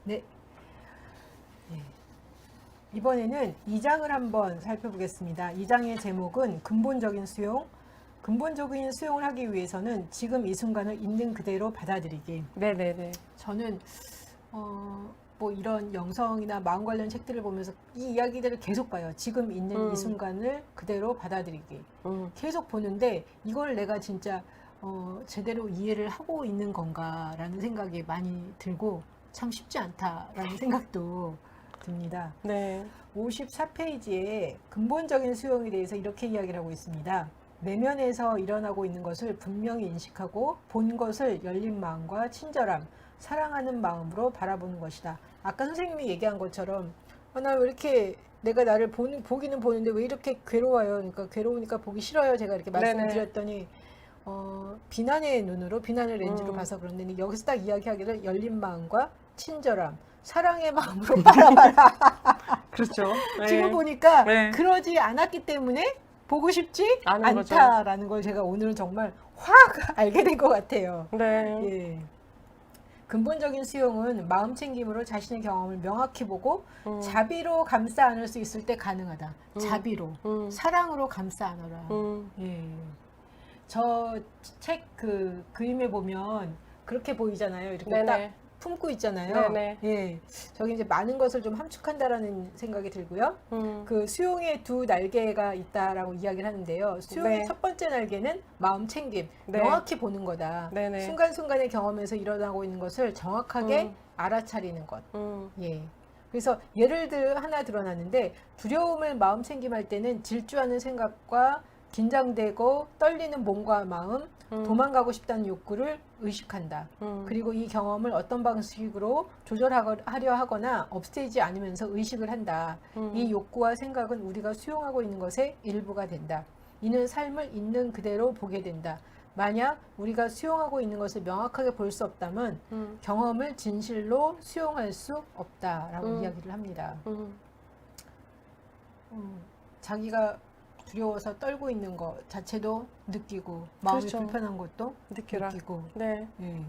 네. 네. 이번에는 2장을 한번 살펴보겠습니다. 2장의 제목은 근본적인 수용. 근본적인 수용을 하기 위해서는 지금 이 순간을 있는 그대로 받아들이기. 네네네. 저는 뭐 이런 영성이나 마음 관련 책들을 보면서 이 이야기들을 계속 봐요. 지금 있는 이 순간을 그대로 받아들이기. 계속 보는데 이걸 내가 진짜 제대로 이해를 하고 있는 건가라는 생각이 많이 들고 참 쉽지 않다라는 생각도 듭니다. 네. 54페이지에 근본적인 수용에 대해서 이렇게 이야기를 하고 있습니다. 내면에서 일어나고 있는 것을 분명히 인식하고 본 것을 열린 마음과 친절함, 사랑하는 마음으로 바라보는 것이다. 아까 선생님이 얘기한 것처럼 나 왜 이렇게 내가 나를 보기는 보는데 왜 이렇게 괴로워요? 그러니까 괴로우니까 보기 싫어요. 제가 이렇게 말씀을 드렸더니 비난의 눈으로, 비난의 렌즈로 봐서 그런데 여기서 딱 이야기하기를 열린 마음과 친절함, 사랑의 마음으로 바라봐라. 그렇죠. 네. 지금 보니까 네. 그러지 않았기 때문에 보고 싶지 않은 않다라는 걸 제가 오늘은 정말 확 알게 된 것 같아요. 네. 예. 근본적인 수용은 마음 챙김으로 자신의 경험을 명확히 보고 자비로 감싸 안을 수 있을 때 가능하다. 자비로, 사랑으로 감싸 안아라. 예. 저 책 그 그림에 보면 그렇게 보이잖아요. 이렇게 네네. 딱 품고 있잖아요. 네네. 예. 저기 이제 많은 것을 좀 함축한다라는 생각이 들고요. 그 수용의 두 날개가 있다라고 이야기를 하는데요. 수용의 네. 첫 번째 날개는 마음 챙김, 네. 명확히 보는 거다. 네네. 순간순간의 경험에서 일어나고 있는 것을 정확하게 알아차리는 것. 예. 그래서 예를 들어 하나 드러났는데 두려움을 마음 챙김할 때는 질주하는 생각과 긴장되고 떨리는 몸과 마음, 도망가고 싶다는 욕구를 의식한다. 그리고 이 경험을 어떤 방식으로 조절하려 하거나 없애지 않으면서 의식을 한다. 이 욕구와 생각은 우리가 수용하고 있는 것의 일부가 된다. 이는 삶을 있는 그대로 보게 된다. 만약 우리가 수용하고 있는 것을 명확하게 볼 수 없다면 경험을 진실로 수용할 수 없다라고 이야기를 합니다. 자기가 두려워서 떨고 있는 것 자체도 느끼고 마음이 그렇죠. 불편한 것도 느껴라. 느끼고. 네. 예.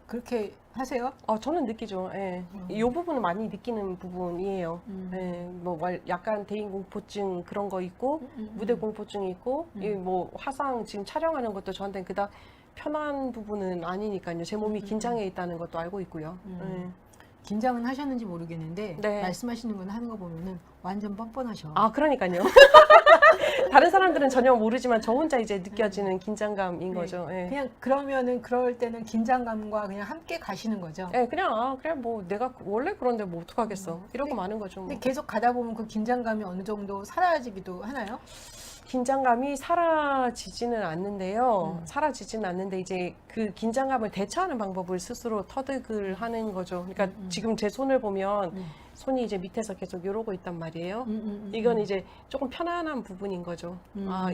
그렇게 하세요? 저는 느끼죠. 예. 이 부분은 많이 느끼는 부분이에요. 예. 뭐 약간 대인 공포증 그런 거 있고 무대 공포증이 있고 이 뭐 화상 지금 촬영하는 것도 저한테는 그닥 편한 부분은 아니니까요. 제 몸이 긴장해 있다는 것도 알고 있고요. 예. 긴장은 하셨는지 모르겠는데 네. 말씀하시는 건 하는 거 보면은 완전 뻔뻔하셔. 그러니까요. 다른 사람들은 전혀 모르지만 저 혼자 이제 느껴지는 긴장감인 거죠. 예. 그냥 그러면은 그럴 때는 긴장감과 그냥 함께 가시는 거죠. 예, 그냥 그래 뭐 내가 원래 그런데 뭐 어떡하겠어. 이러고 마는 거죠. 근데 뭐. 계속 가다 보면 그 긴장감이 어느 정도 사라지기도 하나요? 긴장감이 사라지지는 않는데요. 사라지지는 않는데 이제 그 긴장감을 대처하는 방법을 스스로 터득을 하는 거죠. 그러니까 지금 제 손을 보면 손이 이제 밑에서 계속 이러고 있단 말이에요. 이건 이제 조금 편안한 부분인 거죠.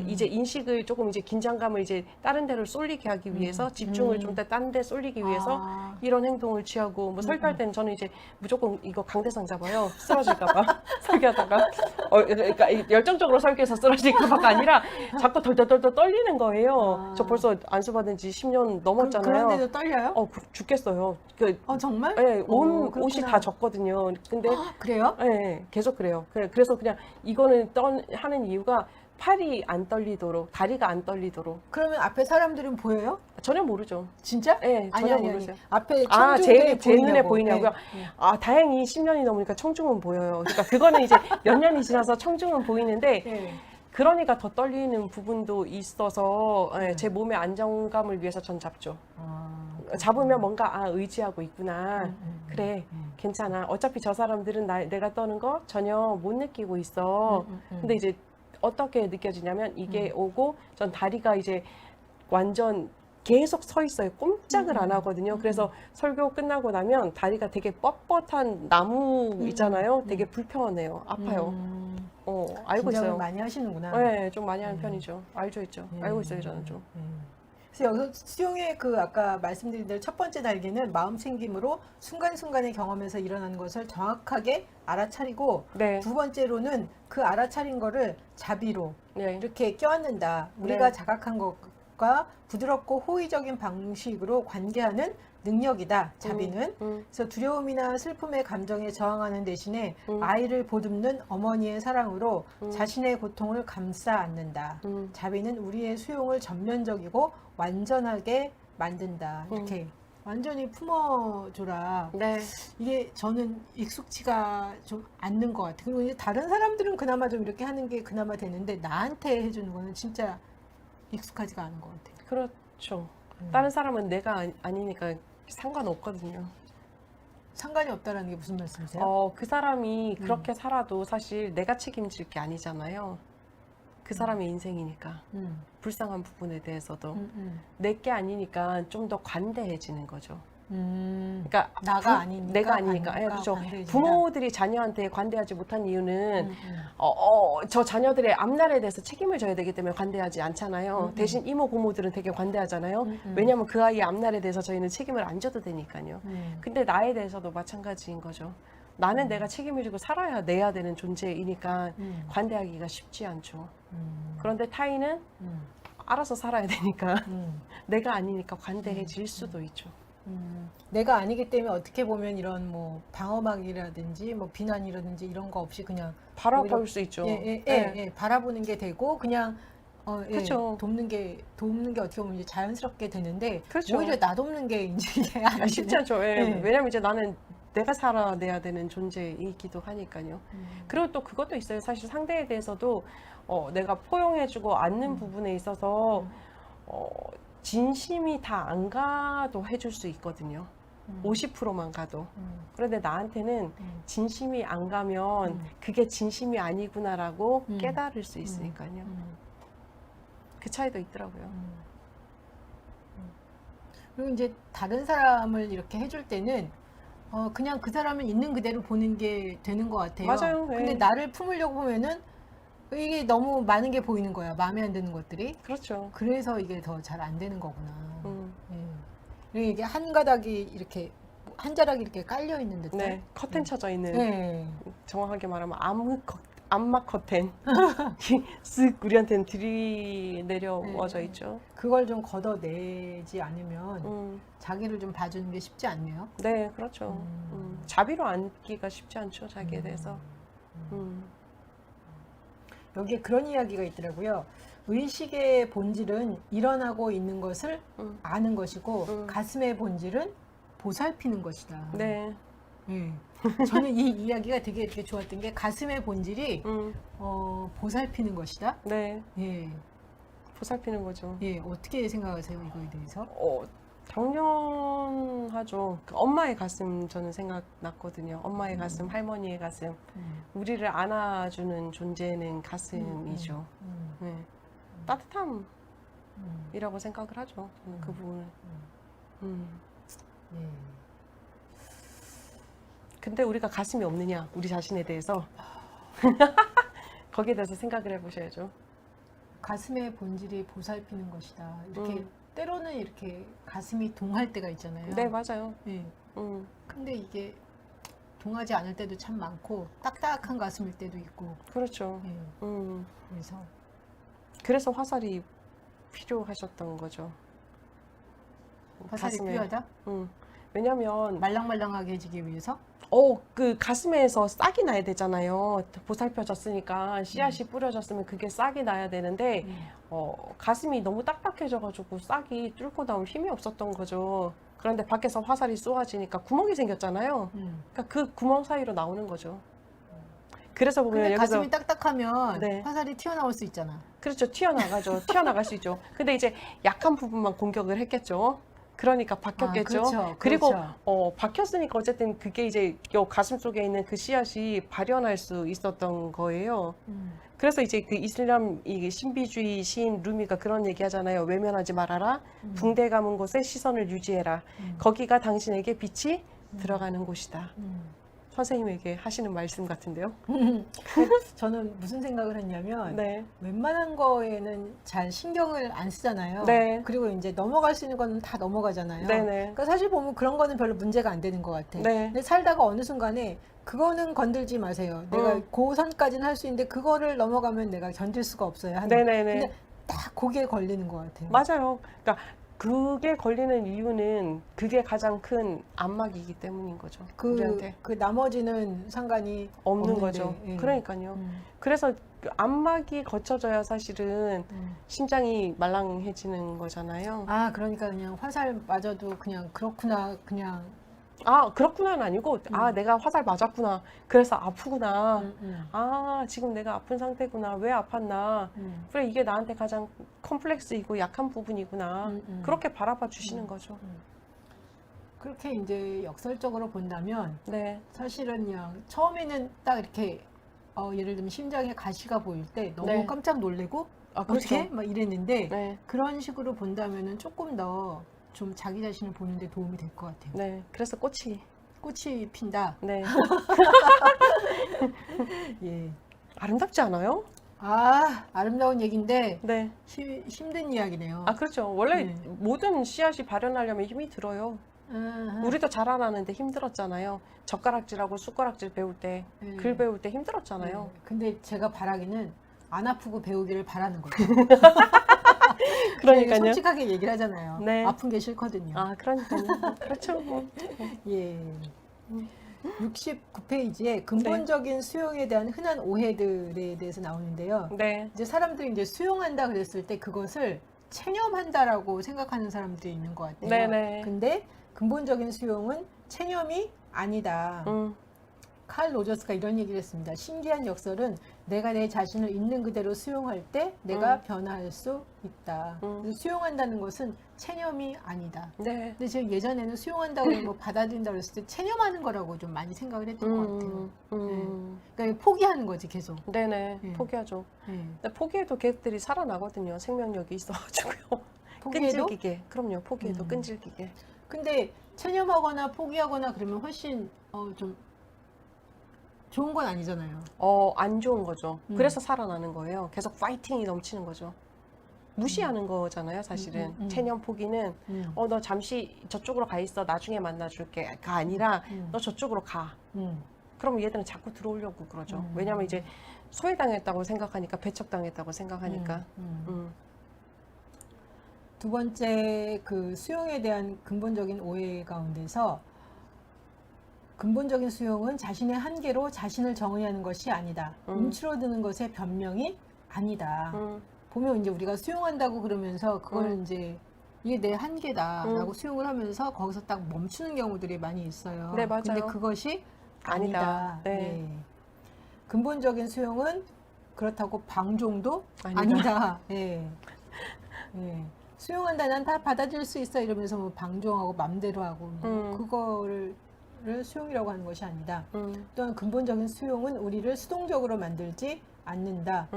이제 인식을 조금 이제 긴장감을 이제 다른 데로 쏠리게 하기 위해서 집중을 좀 더 다른 데 쏠리기 위해서 이런 행동을 취하고 뭐 설교할 때는 저는 이제 무조건 이거 강대상 잡아요. 쓰러질까봐 설교하다가 그러니까 열정적으로 설교해서 쓰러질까봐가 아니라 자꾸 덜덜덜 떨리는 거예요. 저 벌써 안수받은 지 10년 넘었잖아요. 그런데도 떨려요? 죽겠어요. 정말? 네, 온 그렇구나. 옷이 다 젖거든요. 근데 그래요? 네, 계속 그래요. 그래서 그냥 이거는 하는 이유가 팔이 안 떨리도록, 다리가 안 떨리도록. 그러면 앞에 사람들은 보여요? 전혀 모르죠. 진짜? 네, 아니, 전혀 아니, 아니. 모르세요. 앞에 제 청중들이 눈에 보이냐고. 보이냐고요? 네. 다행히 10년이 넘으니까 청중은 보여요. 그러니까 그거는 이제 몇 년이 지나서 청중은 보이는데, 네. 그러니까 더 떨리는 부분도 있어서 제 몸의 안정감을 위해서 전 잡죠. 잡으면 뭔가 의지하고 있구나. 그래, 괜찮아. 어차피 저 사람들은 내가 떠는 거 전혀 못 느끼고 있어. 근데 이제 어떻게 느껴지냐면 이게 오고 전 다리가 이제 완전 계속 서 있어요. 꼼짝을 안 하거든요. 그래서 설교 끝나고 나면 다리가 되게 뻣뻣한 나무 있잖아요. 되게 불편해요. 아파요. 알고 긴장을 있어요. 많이 하시는구나. 네, 좀 많이 하는 편이죠. 알죠, 있죠. 알고 있어요, 저는 좀. 그래서 여기서 수용의 그 아까 말씀드린 대로 첫 번째 날개는 마음 챙김으로 순간순간의 경험에서 일어나는 것을 정확하게 알아차리고 네. 두 번째로는 그 알아차린 거를 자비로 네. 이렇게 껴안는다. 우리가 네. 자각한 것과 부드럽고 호의적인 방식으로 관계하는 능력이다. 자비는. 그래서 두려움이나 슬픔의 감정에 저항하는 대신에 아이를 보듬는 어머니의 사랑으로 자신의 고통을 감싸 안는다. 자비는 우리의 수용을 전면적이고 완전하게 만든다. 이렇게 완전히 품어줘라. 네. 이게 저는 익숙치가 좀 않는 것 같아요. 그리고 이제 다른 사람들은 그나마 좀 이렇게 하는 게 그나마 되는데 나한테 해주는 거는 진짜 익숙하지가 않은 것 같아요. 그렇죠. 다른 사람은 내가 아니니까 상관없거든요. 상관이 없다라는 게 무슨 말씀이세요? 그 사람이 그렇게 살아도 사실 내가 책임질 게 아니잖아요. 그 사람의 인생이니까. 불쌍한 부분에 대해서도 내 게 아니니까 좀 더 관대해지는 거죠. 그러니까 나가 아니니까 내가 아니니까. 예, 그렇죠. 관대해진다. 부모들이 자녀한테 관대하지 못한 이유는 저 자녀들의 앞날에 대해서 책임을 져야 되기 때문에 관대하지 않잖아요. 대신 이모 고모들은 되게 관대하잖아요. 왜냐하면 그 아이의 앞날에 대해서 저희는 책임을 안 져도 되니까요. 근데 나에 대해서도 마찬가지인 거죠. 나는 내가 책임을 지고 살아야 내야 되는 존재이니까 관대하기가 쉽지 않죠. 그런데 타인은 알아서 살아야 되니까 내가 아니니까 관대해질 수도 있죠. 내가 아니기 때문에 어떻게 보면 이런 뭐 방어막이라든지 뭐 비난이라든지 이런 거 없이 그냥 바라볼 수 있죠. 예, 바라보는 게 되고 그냥 그렇죠. 돕는 게 어떻게 보면 이제 자연스럽게 되는데 그렇죠. 오히려 나 돕는 게 이제 이게 안 쉽지 않죠. 예. 네. 왜냐면 이제 나는 내가 살아내야 되는 존재이기도 하니까요. 그리고 또 그것도 있어요. 사실 상대에 대해서도 내가 포용해주고 않는 부분에 있어서 진심이 다 안 가도 해줄 수 있거든요. 50%만 가도. 그런데 나한테는 진심이 안 가면 그게 진심이 아니구나라고 깨달을 수 있으니까요. 그 차이도 있더라고요. 그리고 이제 다른 사람을 이렇게 해줄 때는 그냥 그 사람을 있는 그대로 보는 게 되는 것 같아요. 맞아요. 네. 근데 나를 품으려고 보면은 이게 너무 많은 게 보이는 거야. 마음에 안 드는 것들이. 그렇죠. 그래서 이게 더 잘 안 되는 거구나. 예. 그리고 이게 한 가닥이 이렇게 한 자락이 이렇게 깔려 있는 듯한. 네. 커튼 쳐져 있는 네. 정확하게 말하면 암막 커튼 쓱 우리한테는 들이내려워져 있죠. 그걸 좀 걷어내지 않으면 자기를 좀 봐주는 게 쉽지 않네요. 네, 그렇죠. 자비로 안기가 쉽지 않죠, 자기에 대해서. 여기에 그런 이야기가 있더라고요. 의식의 본질은 일어나고 있는 것을 아는 것이고 가슴의 본질은 보살피는 것이다. 네. 예. 저는 이 이야기가 되게 좋았던 게 가슴의 본질이 보살피는 것이다. 네. 예. 보살피는 거죠. 예. 어떻게 생각하세요, 이거에 대해서? 당연하죠. 그 엄마의 가슴 저는 생각났거든요. 엄마의 가슴, 할머니의 가슴. 우리를 안아주는 존재는 가슴이죠. 네. 따뜻함이라고 생각을 하죠. 저는 그 부분을. 예. 근데 우리가 가슴이 없느냐, 우리 자신에 대해서. 거기에 대해서 생각을 해보셔야죠. 가슴의 본질이 보살피는 것이다. 이렇게 때로는 이렇게 가슴이 동할 때가 있잖아요. 네, 맞아요. 예. 근데 이게 동하지 않을 때도 참 많고 딱딱한 가슴일 때도 있고. 그렇죠. 예. 그래서 화살이 필요하셨던 거죠. 화살이 가슴에. 필요하다? 왜냐면 말랑말랑하게 해지기 위해서? 그 가슴에서 싹이 나야 되잖아요. 보살펴졌으니까 씨앗이 뿌려졌으면 그게 싹이 나야 되는데 가슴이 너무 딱딱해져가지고 싹이 뚫고 나올 힘이 없었던 거죠. 그런데 밖에서 화살이 쏘아지니까 구멍이 생겼잖아요. 그러니까 그 구멍 사이로 나오는 거죠. 그래서 보면 근데 여기서 가슴이 딱딱하면 네. 화살이 튀어나올 수 있잖아. 그렇죠. 튀어나가죠. 튀어나갈 수 있죠. 근데 이제 약한 부분만 공격을 했겠죠. 그러니까 바뀌었겠죠. 그렇죠. 그리고 그렇죠. 바뀌었으니까 어쨌든 그게 이제 요 가슴 속에 있는 그 씨앗이 발현할 수 있었던 거예요. 그래서 이제 그 이슬람 이 신비주의 시인 루미가 그런 얘기 하잖아요. 외면하지 말아라. 붕대 감은 곳에 시선을 유지해라. 거기가 당신에게 빛이 들어가는 곳이다. 선생님에게 하시는 말씀 같은데요. 저는 무슨 생각을 했냐면 네. 웬만한 거에는 잘 신경을 안 쓰잖아요. 네. 그리고 이제 넘어갈 수 있는 거는 다 넘어가잖아요. 네네. 그러니까 사실 보면 그런 거는 별로 문제가 안 되는 것 같아. 네. 근데 살다가 어느 순간에 그거는 건들지 마세요. 내가 그 선까지는 할 수 있는데 그거를 넘어가면 내가 견딜 수가 없어요. 네네네. 근데 딱 거기에 걸리는 것 같아요. 맞아요. 그러니까 그게 걸리는 이유는 그게 가장 큰 안마기이기 때문인 거죠. 우리한테 그 나머지는 상관이 없는 없는데, 거죠. 예. 그러니까요. 그래서 그 안마기 거쳐져야 사실은 심장이 말랑해지는 거잖아요. 아, 그러니까 그냥 화살 맞아도 그냥 그렇구나, 그냥. 아, 그렇구나는 아니고, 아, 내가 화살 맞았구나. 그래서 아프구나. 음. 아, 지금 내가 아픈 상태구나. 왜 아팠나. 그래, 이게 나한테 가장 컴플렉스이고 약한 부분이구나. 그렇게 바라봐 주시는 거죠. 그렇게 이제 역설적으로 본다면 네. 사실은 그냥 처음에는 딱 이렇게 예를 들면 심장에 가시가 보일 때 너무 네. 깜짝 놀래고 아, 그렇죠. 어떻게 막 이랬는데 네. 그런 식으로 본다면은 조금 더 좀 자기 자신을 보는데 도움이 될 것 같아요. 네. 그래서 꽃이 핀다. 네. 예. 아름답지 않아요? 아, 아름다운 얘기인데 네. 힘든 이야기네요. 아, 그렇죠. 원래 네. 모든 씨앗이 발현하려면 힘이 들어요. 우리도 자라나는데 힘들었잖아요. 젓가락질하고 숟가락질 배울 때, 네. 글 배울 때 힘들었잖아요. 네. 근데 제가 바라기는 안 아프고 배우기를 바라는 거죠. 그러니까요. 솔직하게 얘기를 하잖아요. 네. 아픈 게 싫거든요. 아, 그러니까요. 그렇죠. 뭐. 예. 69페이지에 근본적인 수용에 대한 흔한 오해들에 대해서 나오는데요. 네. 이제 사람들이 이제 수용한다 그랬을 때 그것을 체념한다라고 생각하는 사람들이 있는 것 같아요. 네네. 근데 근본적인 수용은 체념이 아니다. 칼 로저스가 이런 얘기를 했습니다. 신기한 역설은 내가 내 자신을 있는 그대로 수용할 때 내가 변화할 수 있다. 그래서 수용한다는 것은 체념이 아니다. 네. 근데 제가 예전에는 수용한다고 뭐 받아들인다고 그랬을 때 체념하는 거라고 좀 많이 생각을 했던 것 같아요. 그러니까 포기하는 거지 계속. 네네. 네. 포기하죠. 네. 근데 포기해도 걔들이 살아나거든요. 생명력이 있어가지고요. 포기해도? 끈질기게. 그럼요. 포기해도 끈질기게. 근데 체념하거나 포기하거나 그러면 훨씬 좀 좋은 건 아니잖아요. 안 좋은 거죠. 그래서 살아나는 거예요. 계속 파이팅이 넘치는 거죠. 무시하는 거잖아요, 사실은. 체념 포기는, 너 잠시 저쪽으로 가 있어. 나중에 만나줄게. 가 아니라, 너 저쪽으로 가. 그럼 얘들은 자꾸 들어오려고 그러죠. 왜냐면 이제 소외당했다고 생각하니까, 배척당했다고 생각하니까. 두 번째 그 수용에 대한 근본적인 오해 가운데서 근본적인 수용은 자신의 한계로 자신을 정의하는 것이 아니다. 움츠러드는 것의 변명이 아니다. 보면 이제 우리가 수용한다고 그러면서 그걸 이제 이게 내 한계다라고 수용을 하면서 거기서 딱 멈추는 경우들이 많이 있어요. 네, 맞아요. 근데 그것이 아니다. 아니다. 네. 네. 근본적인 수용은 그렇다고 방종도 아니다. 아니다. 예. 예. 수용한다, 난 다 받아들일 수 있어 이러면서 뭐 방종하고 맘대로 하고 그거를 수용이라고 하는 것이 아니다. 또한 근본적인 수용은 우리를 수동적으로 만들지 않는다.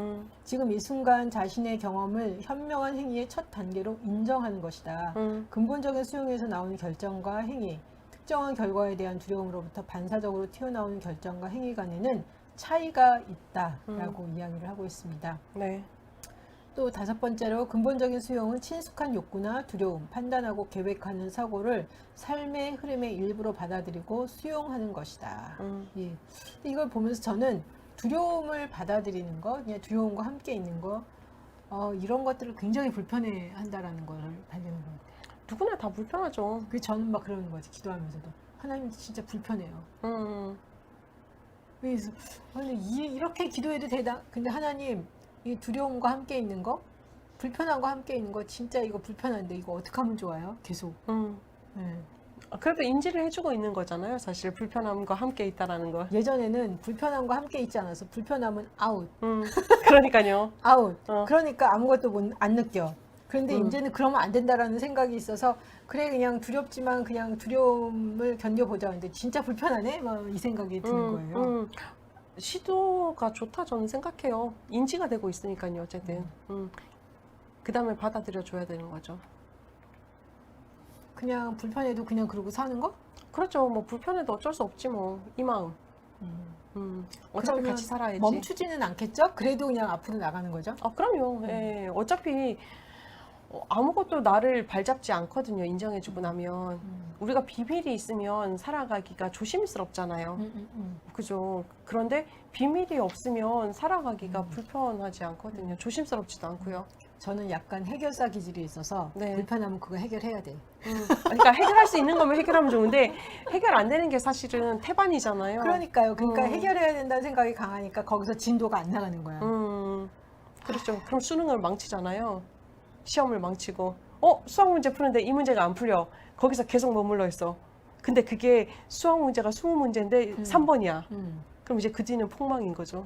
지금 이 순간 자신의 경험을 현명한 행위의 첫 단계로 인정하는 것이다. 근본적인 수용에서 나오는 결정과 행위, 특정한 결과에 대한 두려움으로부터 반사적으로 튀어나오는 결정과 행위 간에는 차이가 있다라고 이야기를 하고 있습니다. 네. 또 다섯 번째로 근본적인 수용은 친숙한 욕구나 두려움, 판단하고 계획하는 사고를 삶의 흐름의 일부로 받아들이고 수용하는 것이다. 예. 이걸 보면서 저는 두려움을 받아들이는 것, 그냥 두려움과 함께 있는 것, 이런 것들을 굉장히 불편해 한다라는 걸 발견한 것 같아요. 누구나 다 불편하죠. 그래서 저는 막 그러는 거지, 기도하면서도. 하나님 진짜 불편해요. 그래서, 근데 이렇게 기도해도 되나? 근데 하나님, 이 두려움과 함께 있는 거, 불편함과 함께 있는 거, 진짜 이거 불편한데 이거 어떻게 하면 좋아요? 계속. 네. 그래도 인지를 해주고 있는 거잖아요. 사실 불편함과 함께 있다라는 거. 예전에는 불편함과 함께 있지 않아서 불편함은 아웃. 그러니까요. 아웃. 그러니까 아무것도 안 느껴. 그런데 이제는 그러면 안 된다라는 생각이 있어서 그래 그냥 두렵지만 그냥 두려움을 견뎌보자. 근데 진짜 불편하네? 막 이 생각이 드는 거예요. 시도가 좋다 저는 생각해요. 인지가 되고 있으니까요. 어쨌든. 그 다음에 받아들여 줘야 되는 거죠. 그냥 불편해도 그냥 그러고 사는 거? 그렇죠. 뭐 불편해도 어쩔 수 없지 뭐. 이 마음. 어차피 그러면 같이 살아야지. 멈추지는 않겠죠? 그래도 그냥 앞으로 나가는 거죠? 그럼요. 예. 어차피 아무것도 나를 발잡지 않거든요. 인정해주고 나면. 우리가 비밀이 있으면 살아가기가 조심스럽잖아요. 그죠. 그런데 비밀이 없으면 살아가기가 불편하지 않거든요. 조심스럽지도 않고요. 저는 약간 해결사 기질이 있어서 네. 불편하면 그거 해결해야 돼. 그러니까 해결할 수 있는 거면 해결하면 좋은데 해결 안 되는 게 사실은 태반이잖아요. 그러니까요. 그러니까 해결해야 된다는 생각이 강하니까 거기서 진도가 안 나가는 거야. 그렇죠. 그럼 수능을 망치잖아요. 시험을 망치고 수학 문제 푸는데 이 문제가 안 풀려. 거기서 계속 머물러 있어. 근데 그게 수학 문제가 20문제인데 3번이야. 그럼 이제 그 뒤는 폭망인 거죠.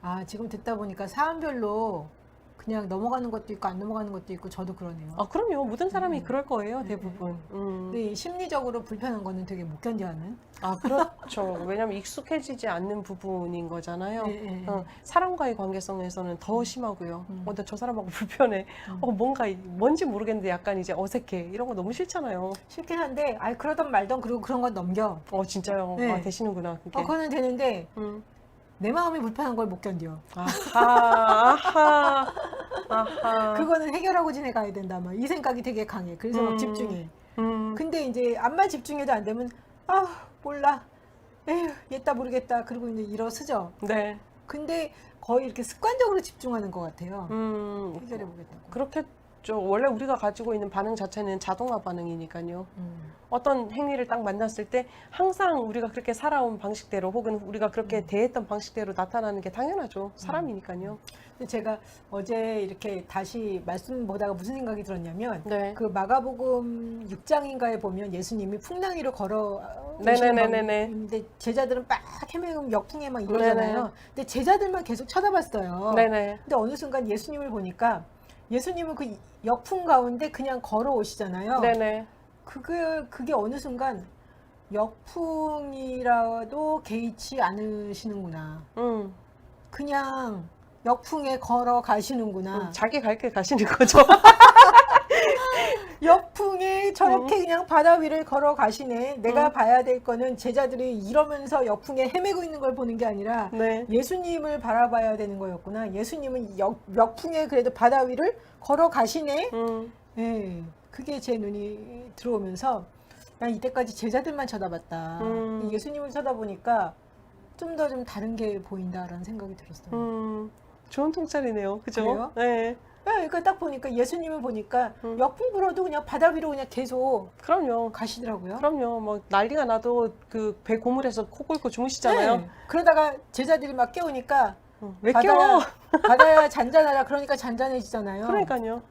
아, 지금 듣다 보니까 사안별로 그냥 넘어가는 것도 있고 안 넘어가는 것도 있고 저도 그러네요. 아, 그럼요. 모든 사람이 그럴 거예요, 대부분. 근데 심리적으로 불편한 거는 되게 못 견뎌하는. 아, 그렇죠. 왜냐면 익숙해지지 않는 부분인 거잖아요. 네. 사람과의 관계성에서는 더 심하고요. 나 저 사람하고 불편해. 뭔지 모르겠는데 약간 이제 어색해. 이런 거 너무 싫잖아요. 싫긴 한데, 아 그러던 말던 그리고 그런 건 넘겨. 진짜요. 네. 아, 되시는구나. 그게. 그거는 되는데 내 마음이 불편한 걸 못 견뎌. 아하. 그거는 해결하고 지내가야 된다. 막 이 생각이 되게 강해. 그래서 막 집중해. 근데 이제 암만 집중해도 안 되면 몰라. 에휴, 얘따 모르겠다. 그리고 이제 일어서죠. 네. 근데 거의 이렇게 습관적으로 집중하는 것 같아요. 해결해 보겠다고. 그렇겠죠. 원래 우리가 가지고 있는 반응 자체는 자동화 반응이니까요. 어떤 행위를 딱 만났을 때 항상 우리가 그렇게 살아온 방식대로 혹은 우리가 그렇게 대했던 방식대로 나타나는 게 당연하죠. 사람이니까요. 근데 제가 어제 이렇게 다시 말씀 보다가 무슨 생각이 들었냐면 네. 그 마가복음 6장인가에 보면 예수님이 풍랑위로 걸어 네네네네네. 근데 제자들은 막 헤매고 역풍에 막 이러잖아요. 네네. 근데 제자들만 계속 쳐다봤어요. 네네. 근데 어느 순간 예수님을 보니까 예수님은 그 역풍 가운데 그냥 걸어오시잖아요. 네네. 그게 어느 순간 역풍이라도 개의치 않으시는구나. 그냥 역풍에 걸어 가시는구나. 자기 갈 길 가시는 거죠. 역풍에 저렇게 그냥 바다 위를 걸어 가시네. 내가 봐야 될 거는 제자들이 이러면서 역풍에 헤매고 있는 걸 보는 게 아니라 네. 예수님을 바라봐야 되는 거였구나. 예수님은 역풍에 그래도 바다 위를 걸어 가시네. 네, 그게 제 눈이 들어오면서 난 이때까지 제자들만 쳐다봤다. 예수님을 쳐다보니까 좀 더 좀 다른 게 보인다라는 생각이 들었어요. 좋은 통찰이네요. 그죠? 그래요? 네. 그러니까 딱 보니까 예수님을 보니까 역풍 불어도 그냥 바다 위로 그냥 계속 그럼요. 가시더라고요. 그럼요. 뭐 난리가 나도 그 배 고물에서 코 골고 주무시잖아요. 네. 그러다가 제자들이 막 깨우니까 왜 깨워? 바다야 잔잔하라 그러니까 잔잔해지잖아요. 그러니까요.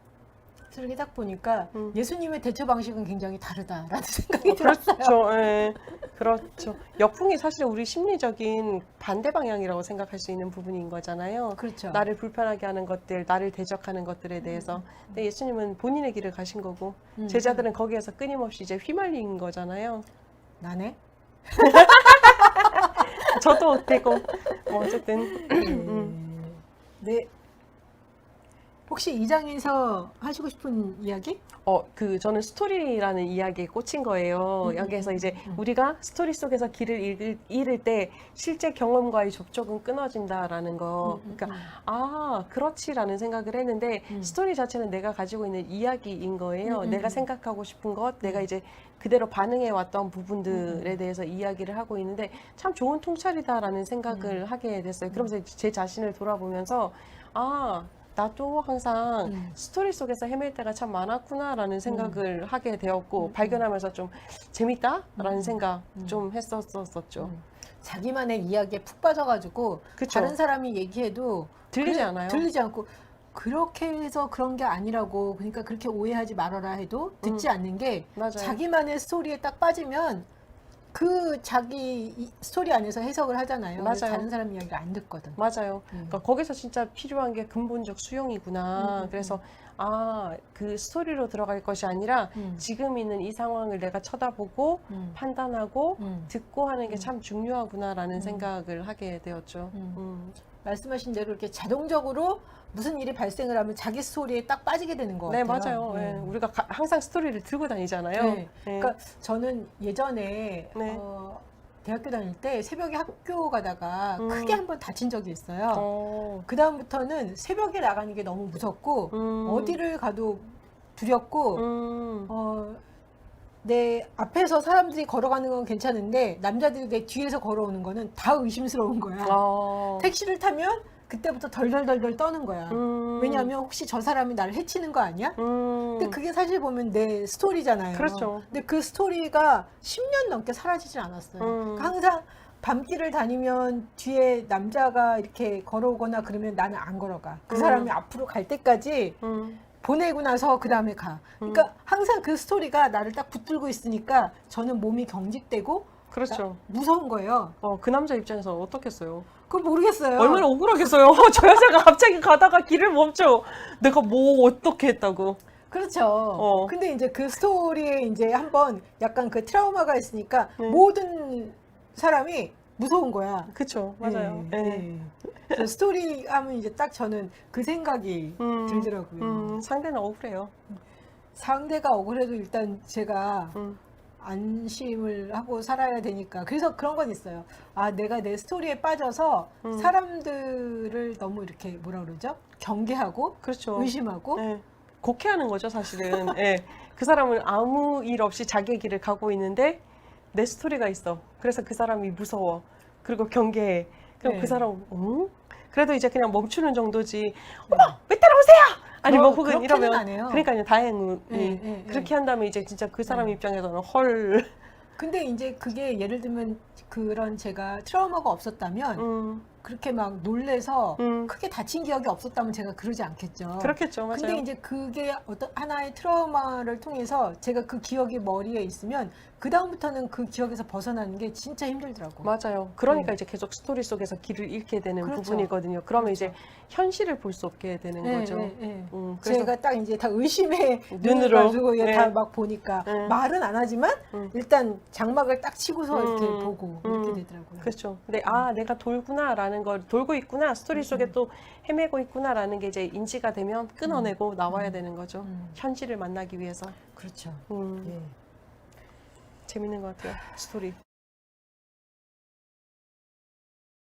그렇게 딱 보니까 예수님의 대처 방식은 굉장히 다르다라는 생각이 들었어요. 그렇죠. 예. 그렇죠. 역풍이 사실 우리 심리적인 반대 방향이라고 생각할 수 있는 부분인 거잖아요. 그렇죠. 나를 불편하게 하는 것들, 나를 대적하는 것들에 대해서. 근데 예수님은 본인의 길을 가신 거고 제자들은 거기에서 끊임없이 이제 휘말린 거잖아요. 나네? 저도 되고 어쨌든 네. 혹시 이 장에서 하시고 싶은 이야기? 저는 스토리라는 이야기에 꽂힌 거예요. 여기에서 이제 우리가 스토리 속에서 길을 잃을 때 실제 경험과의 접촉은 끊어진다라는 거. 그러니까 그렇지라는 생각을 했는데 스토리 자체는 내가 가지고 있는 이야기인 거예요. 내가 생각하고 싶은 것, 내가 이제 그대로 반응해 왔던 부분들에 대해서 이야기를 하고 있는데 참 좋은 통찰이다라는 생각을 하게 됐어요. 그러면서 제 자신을 돌아보면서 나도 항상 스토리 속에서 헤맬 때가 참 많았구나라는 생각을 하게 되었고 발견하면서 좀 재밌다라는 생각 좀 했었었죠. 자기만의 이야기에 푹 빠져가지고 그쵸. 다른 사람이 얘기해도 들리지 않아요. 들리지 않고 그렇게 해서 그런 게 아니라고 그러니까 그렇게 오해하지 말아라 해도 듣지 않는 게 맞아요. 자기만의 스토리에 딱 빠지면 그 자기 스토리 안에서 해석을 하잖아요. 그래서 맞아요. 다른 사람 이야기를 안 듣거든. 맞아요. 그러니까 거기서 진짜 필요한 게 근본적 수용이구나. 그래서 그 스토리로 들어갈 것이 아니라 지금 있는 이 상황을 내가 쳐다보고 판단하고 듣고 하는 게 참 중요하구나라는 생각을 하게 되었죠. 말씀하신 대로 이렇게 자동적으로 무슨 일이 발생을 하면 자기 스토리에 딱 빠지게 되는 것 네, 같아요. 맞아요. 네. 우리가 항상 스토리를 들고 다니잖아요. 네. 네. 그러니까 저는 예전에 네. 대학교 다닐 때 새벽에 학교 가다가 크게 한번 다친 적이 있어요. 그 다음부터는 새벽에 나가는 게 너무 무섭고 어디를 가도 두렵고 내 앞에서 사람들이 걸어가는 건 괜찮은데 남자들이 내 뒤에서 걸어오는 거는 다 의심스러운 거야. 택시를 타면 그때부터 덜덜덜덜 떠는 거야. 왜냐하면 혹시 저 사람이 나를 해치는 거 아니야? 근데 그게 사실 보면 내 스토리잖아요. 그렇죠. 근데 그 스토리가 10년 넘게 사라지질 않았어요. 그러니까 항상 밤길을 다니면 뒤에 남자가 이렇게 걸어오거나 그러면 나는 안 걸어가. 그 사람이 앞으로 갈 때까지 보내고 나서 그 다음에 가. 그러니까 항상 그 스토리가 나를 딱 붙들고 있으니까 저는 몸이 경직되고 그렇죠. 무서운 거예요. 그 남자 입장에서 어떻겠어요? 그걸 모르겠어요. 얼마나 억울하겠어요. 저 여자가 갑자기 가다가 길을 멈춰. 내가 뭐 어떻게 했다고. 그렇죠. 근데 이제 그 스토리에 이제 한번 약간 그 트라우마가 있으니까 모든 사람이 무서운 거야. 그렇죠. 맞아요. 네. 그래서 스토리 하면 이제 딱 저는 그 생각이 들더라고요. 상대는 억울해요. 상대가 억울해도 일단 제가 안심을 하고 살아야 되니까. 그래서 그런 건 있어요. 아, 내가 내 스토리에 빠져서 사람들을 너무 이렇게 뭐라 그러죠? 경계하고 그렇죠. 의심하고 네. 곡해하는 거죠, 사실은. 네. 그 사람은 아무 일 없이 자기의 길을 가고 있는데 내 스토리가 있어. 그래서 그 사람이 무서워. 그리고 경계해. 그럼 네. 그 사람, 그래도 이제 그냥 멈추는 정도지. 어머, 왜 따라오세요? 아니 뭐 혹은 그렇게는 이러면 안 해요. 그러니까요, 다행히 네. 그렇게 한다면 이제 진짜 그 사람 입장에서는 헐. 근데 이제 그게 예를 들면 그런 제가 트라우마가 없었다면 그렇게 막 놀래서 크게 다친 기억이 없었다면 제가 그러지 않겠죠. 그렇겠죠, 맞아요. 근데 이제 그게 어떤 하나의 트라우마를 통해서 제가 그 기억이 머리에 있으면 그 다음부터는 그 기억에서 벗어나는 게 진짜 힘들더라고. 맞아요. 그러니까 이제 계속 스토리 속에서 길을 잃게 되는 그렇죠. 부분이거든요. 그러면 이제 현실을 볼 수 없게 되는 거죠. 그래서 제가 딱 이제 다 의심의 눈으로. 눈을 가지고 네. 다 막 보니까 말은 안 하지만 일단 장막을 딱 치고서 이렇게 보고 이렇게 되더라고요. 그렇죠. 근데 내가 돌구나라는 걸 돌고 있구나, 스토리 속에 또 헤매고 있구나라는 게 이제 인지가 되면 끊어내고 나와야 되는 거죠. 현실을 만나기 위해서. 그렇죠. 음, 예. 재밌는 것 같아요, 스토리.